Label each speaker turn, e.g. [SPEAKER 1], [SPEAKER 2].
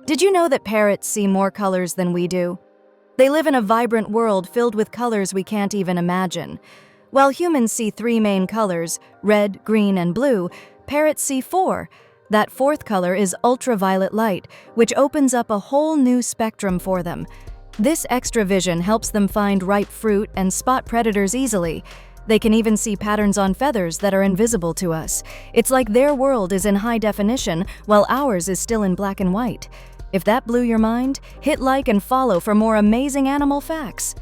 [SPEAKER 1] Did you know that parrots see more colors than we do? They live in a vibrant world filled with colors we can't even imagine. While humans see three main colors, red, green, and blue, parrots see four. That fourth color is ultraviolet light, which opens up a whole new spectrum for them. This extra vision helps them find ripe fruit and spot predators easily. They can even see patterns on feathers that are invisible to us. It's like their world is in high definition, while ours is still in black and white. If that blew your mind, hit like and follow for more amazing animal facts.